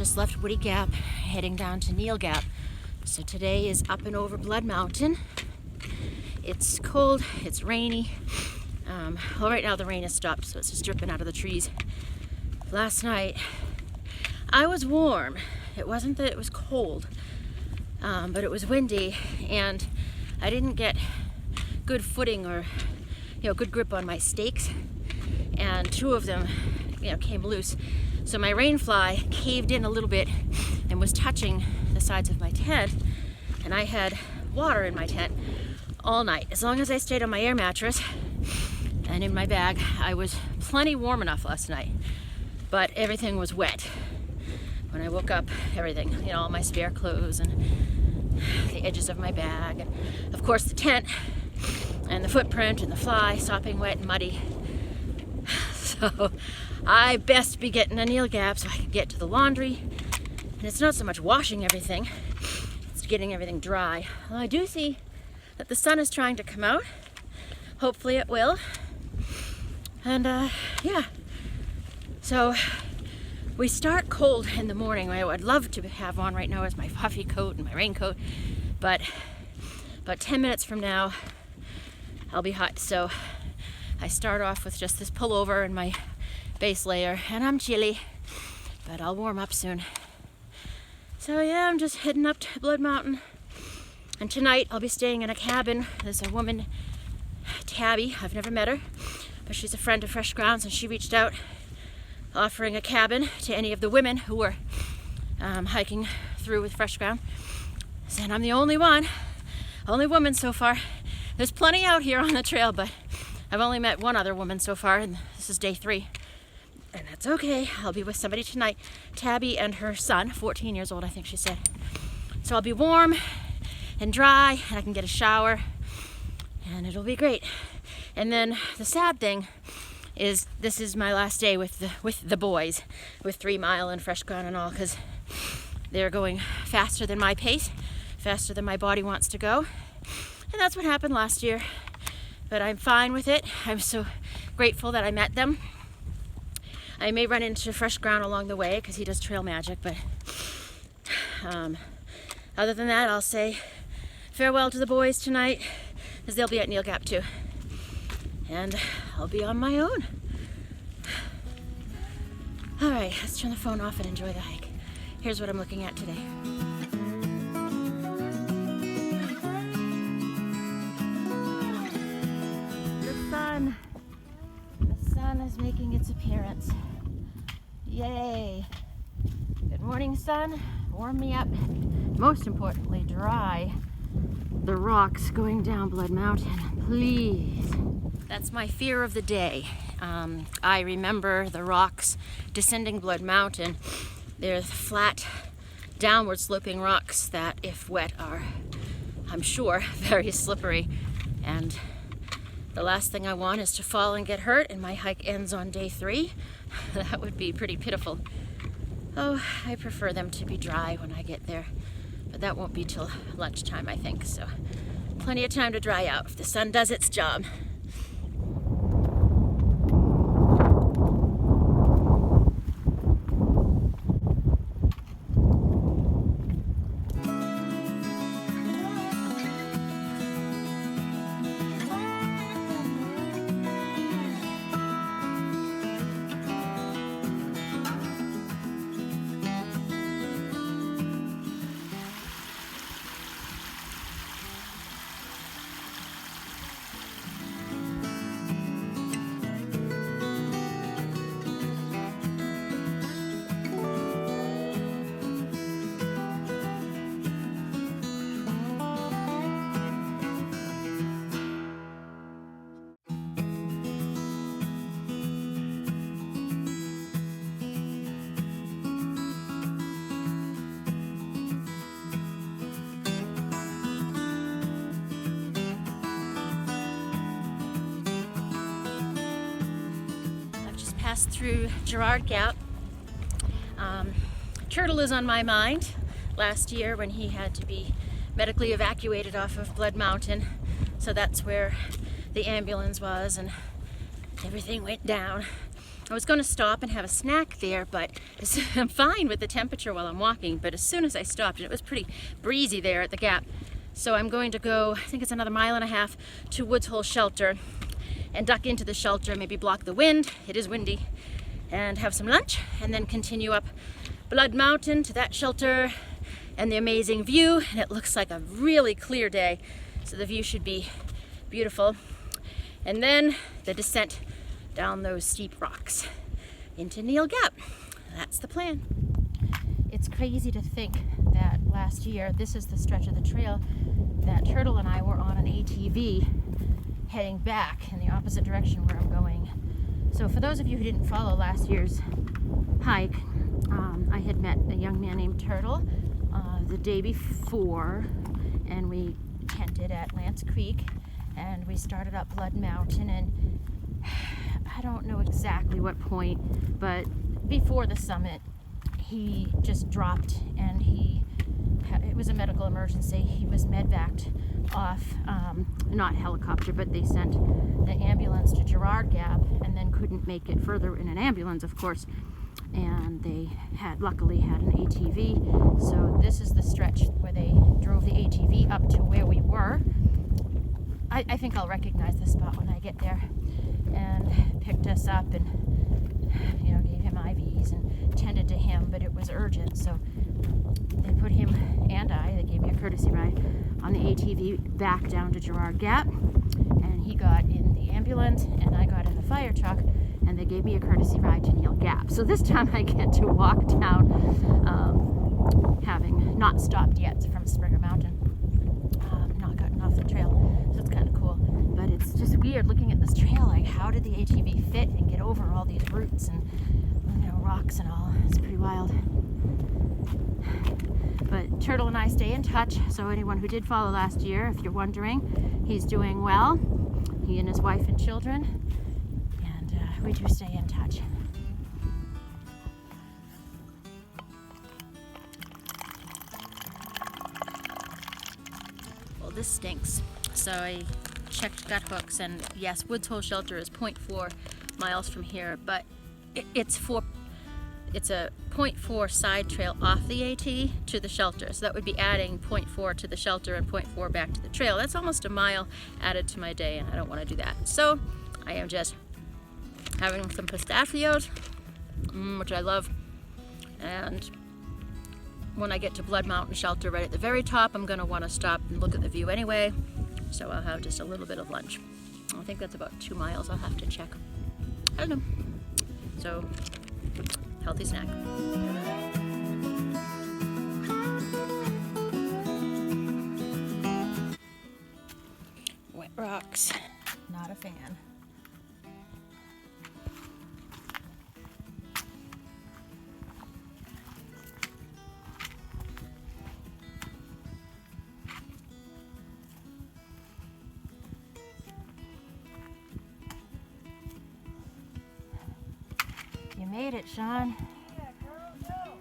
Just left Woody Gap, heading down to Neil Gap. So today is up and over Blood Mountain. It's cold, it's rainy. Well, right now the rain has stopped, so it's just dripping out of the trees. Last night, I was warm. It wasn't that it was cold, but it was windy, and I didn't get good footing or, good grip on my stakes, and two of them, came loose. So my rain fly caved in a little bit and was touching the sides of my tent, and I had water in my tent all night. As long as I stayed on my air mattress and in my bag, I was plenty warm enough last night, but everything was wet. When I woke up, everything, all my spare clothes and the edges of my bag, and of course the tent and the footprint and the fly sopping wet and muddy. So I best be getting a Neil Gap so I can get to the laundry. And it's not so much washing everything, it's getting everything dry. Well, I do see that the sun is trying to come out. Hopefully it will. And yeah, so we start cold in the morning. I would love to have on right now is my puffy coat and my raincoat, but about 10 minutes from now I'll be hot. So I start off with just this pullover and my base layer, and I'm chilly, but I'll warm up soon. So yeah, I'm just heading up to Blood Mountain, and tonight I'll be staying in a cabin. There's a woman, Tabby, I've never met her, but she's a friend of Fresh Grounds, and she reached out offering a cabin to any of the women who were hiking through with Fresh Ground. And I'm the only woman so far. There's plenty out here on the trail, but I've only met one other woman so far, and this is day 3. And that's okay. I'll be with somebody tonight. Tabby and her son, 14 years old, I think she said. So I'll be warm and dry, and I can get a shower, and it'll be great. And then the sad thing is this is my last day with the boys, with 3 Mile and Fresh Ground and all, because they're going faster than my pace, faster than my body wants to go. And that's what happened last year. But I'm fine with it. I'm so grateful that I met them. I may run into Fresh Ground along the way because he does trail magic, but other than that, I'll say farewell to the boys tonight, because they'll be at Neil Gap too. And I'll be on my own. All right, let's turn the phone off and enjoy the hike. Here's what I'm looking at today. The sun is making its appearance. Yay! Good morning, sun. Warm me up. Most importantly, dry the rocks going down Blood Mountain, please. That's my fear of the day. I remember the rocks descending Blood Mountain. They're flat, downward sloping rocks that, if wet, are, I'm sure, very slippery. And the last thing I want is to fall and get hurt, and my hike ends on day 3. That would be pretty pitiful. Oh, I prefer them to be dry when I get there, but that won't be till lunchtime, I think. So plenty of time to dry out if the sun does its job. Passed through Gerard Gap. Turtle is on my mind. Last year when he had to be medically evacuated off of Blood Mountain, so that's where the ambulance was and everything went down. I was going to stop and have a snack there, but I'm fine with the temperature while I'm walking, but as soon as I stopped, and it was pretty breezy there at the gap, so I'm going to go, I think it's another 1.5 miles to Woods Hole Shelter and duck into the shelter, maybe block the wind, it is windy, and have some lunch, and then continue up Blood Mountain to that shelter and the amazing view. And it looks like a really clear day, so the view should be beautiful. And then the descent down those steep rocks into Neil Gap. That's the plan. It's crazy to think that last year, this is the stretch of the trail that Turtle and I were on an ATV heading back in the opposite direction where I'm going. So for those of you who didn't follow last year's hike, I had met a young man named Turtle the day before, and we tented at Lance Creek, and we started up Blood Mountain, and I don't know exactly what point, but before the summit, he just dropped, and it was a medical emergency. He was medvaced off, not helicopter, but they sent the ambulance to Girard Gap and then couldn't make it further in an ambulance, of course. And they luckily had an ATV. So this is the stretch where they drove the ATV up to where we were. I think I'll recognize the spot when I get there. And picked us up and, gave him IVs and tended to him, but it was urgent. So they put him and they gave me a courtesy ride on the ATV back down to Girard Gap. And he got in the ambulance and I got in the fire truck, and they gave me a courtesy ride to Neil Gap. So this time I get to walk down, having not stopped yet from Springer Mountain, not gotten off the trail. So it's kind of cool. But it's just weird looking at this trail, like how did the ATV fit and get over all these roots and rocks and all. It's pretty wild. But Turtle and I stay in touch, so anyone who did follow last year, if you're wondering, he's doing well. He and his wife and children, and we do stay in touch. Well, this stinks. So I checked gut hooks, and yes, Woods Hole Shelter is 0.4 miles from here, but it's a 0.4 side trail off the AT to the shelter. So that would be adding 0.4 to the shelter and 0.4 back to the trail. That's almost a mile added to my day, and I don't want to do that. So I am just having some pistachios, which I love. And when I get to Blood Mountain Shelter right at the very top, I'm going to want to stop and look at the view anyway. So I'll have just a little bit of lunch. I think that's about 2 miles. I'll have to check. I don't know. So, healthy snack. Wet rocks. Not a fan. You made it, Sean. Yeah, girl, no.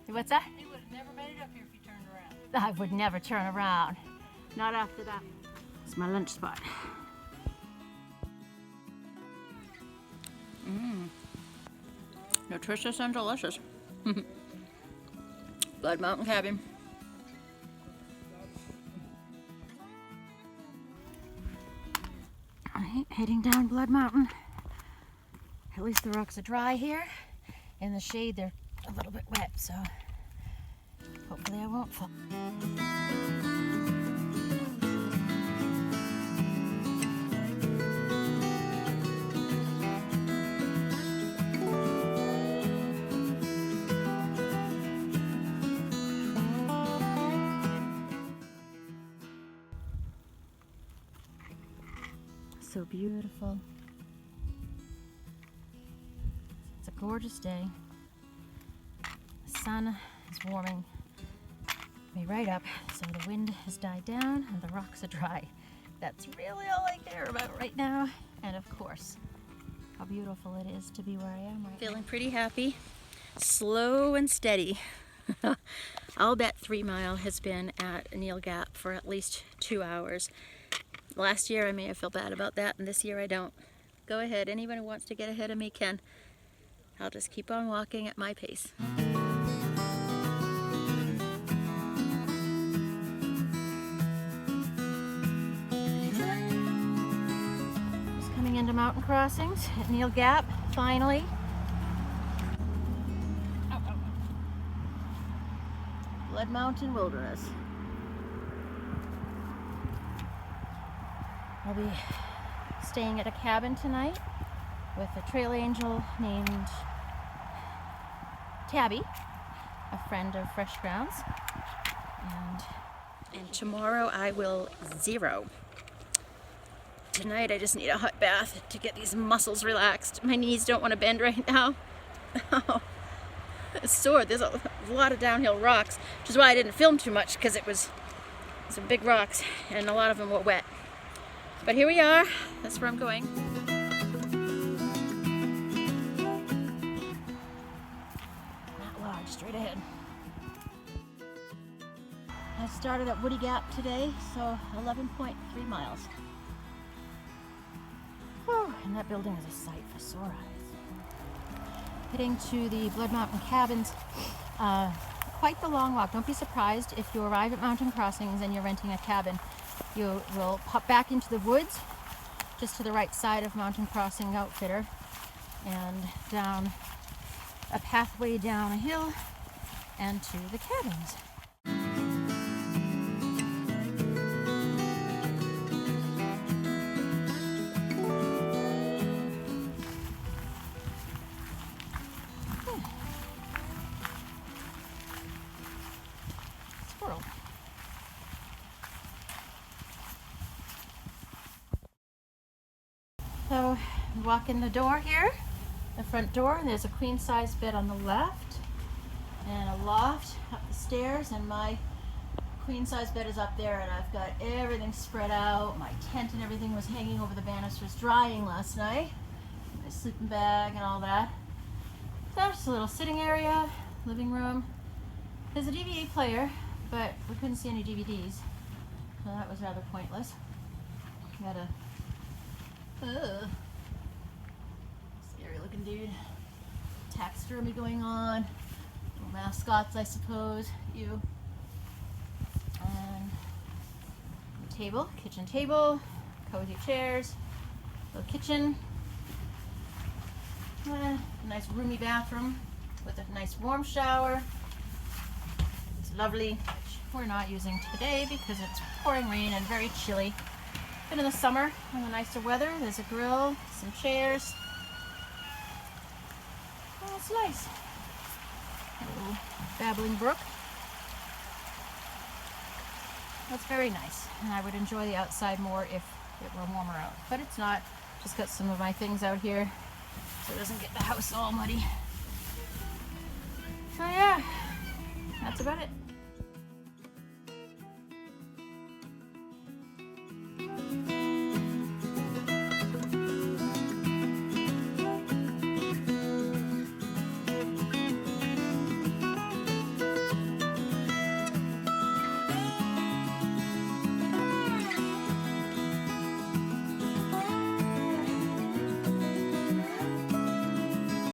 What's that? You would have never made it up here if you turned around. I would never turn around. Not after that. It's my lunch spot. Nutritious and delicious. Blood Mountain Cabin. Alright, heading down Blood Mountain. At least the rocks are dry here. In the shade, they're a little bit wet, so hopefully I won't fall. So beautiful. It's a gorgeous day. The sun is warming me right up, so the wind has died down and the rocks are dry. That's really all I care about right now. And of course, how beautiful it is to be where I am right now. Feeling pretty happy, slow and steady. I'll bet 3 Mile has been at Neil Gap for at least 2 hours. Last year I may have felt bad about that, and this year I don't. Go ahead, anyone who wants to get ahead of me can. I'll just keep on walking at my pace. Just coming into mountain crossings at Neil Gap, finally. Blood Mountain Wilderness. I'll be staying at a cabin tonight with a trail angel named Tabby, a friend of Fresh Grounds. And tomorrow I will zero. Tonight I just need a hot bath to get these muscles relaxed. My knees don't want to bend right now. It's sore. There's a lot of downhill rocks, which is why I didn't film too much, because it was some big rocks and a lot of them were wet. But here we are. That's where I'm going. Not large, straight ahead. I started at Woody Gap today, so 11.3 miles. Whew, and that building is a sight for sore eyes. Heading to the Blood Mountain cabins. Quite the long walk. Don't be surprised if you arrive at mountain crossings and you're renting a cabin. You will pop back into the woods just to the right side of Mountain Crossing Outfitter and down a pathway down a hill and to the cabins. Squirrel. So, walk in the door here, the front door, and there's a queen size bed on the left and a loft up the stairs, and my queen size bed is up there, and I've got everything spread out. My tent and everything was hanging over the banisters drying last night. My sleeping bag and all that. So just a little sitting area, living room. There's a DVD player, but we couldn't see any DVDs, so that was rather pointless. Got a scary looking dude. Taxidermy going on. Little mascots, I suppose. You. And table, kitchen table, cozy chairs, little kitchen. A nice roomy bathroom with a nice warm shower. It's lovely, which we're not using today because it's pouring rain and very chilly. But in the summer, in the nicer weather, there's a grill, some chairs. Oh, it's nice. A little babbling brook. That's very nice, and I would enjoy the outside more if it were warmer out. But it's not. Just got some of my things out here so it doesn't get the house all muddy. So yeah, that's about it.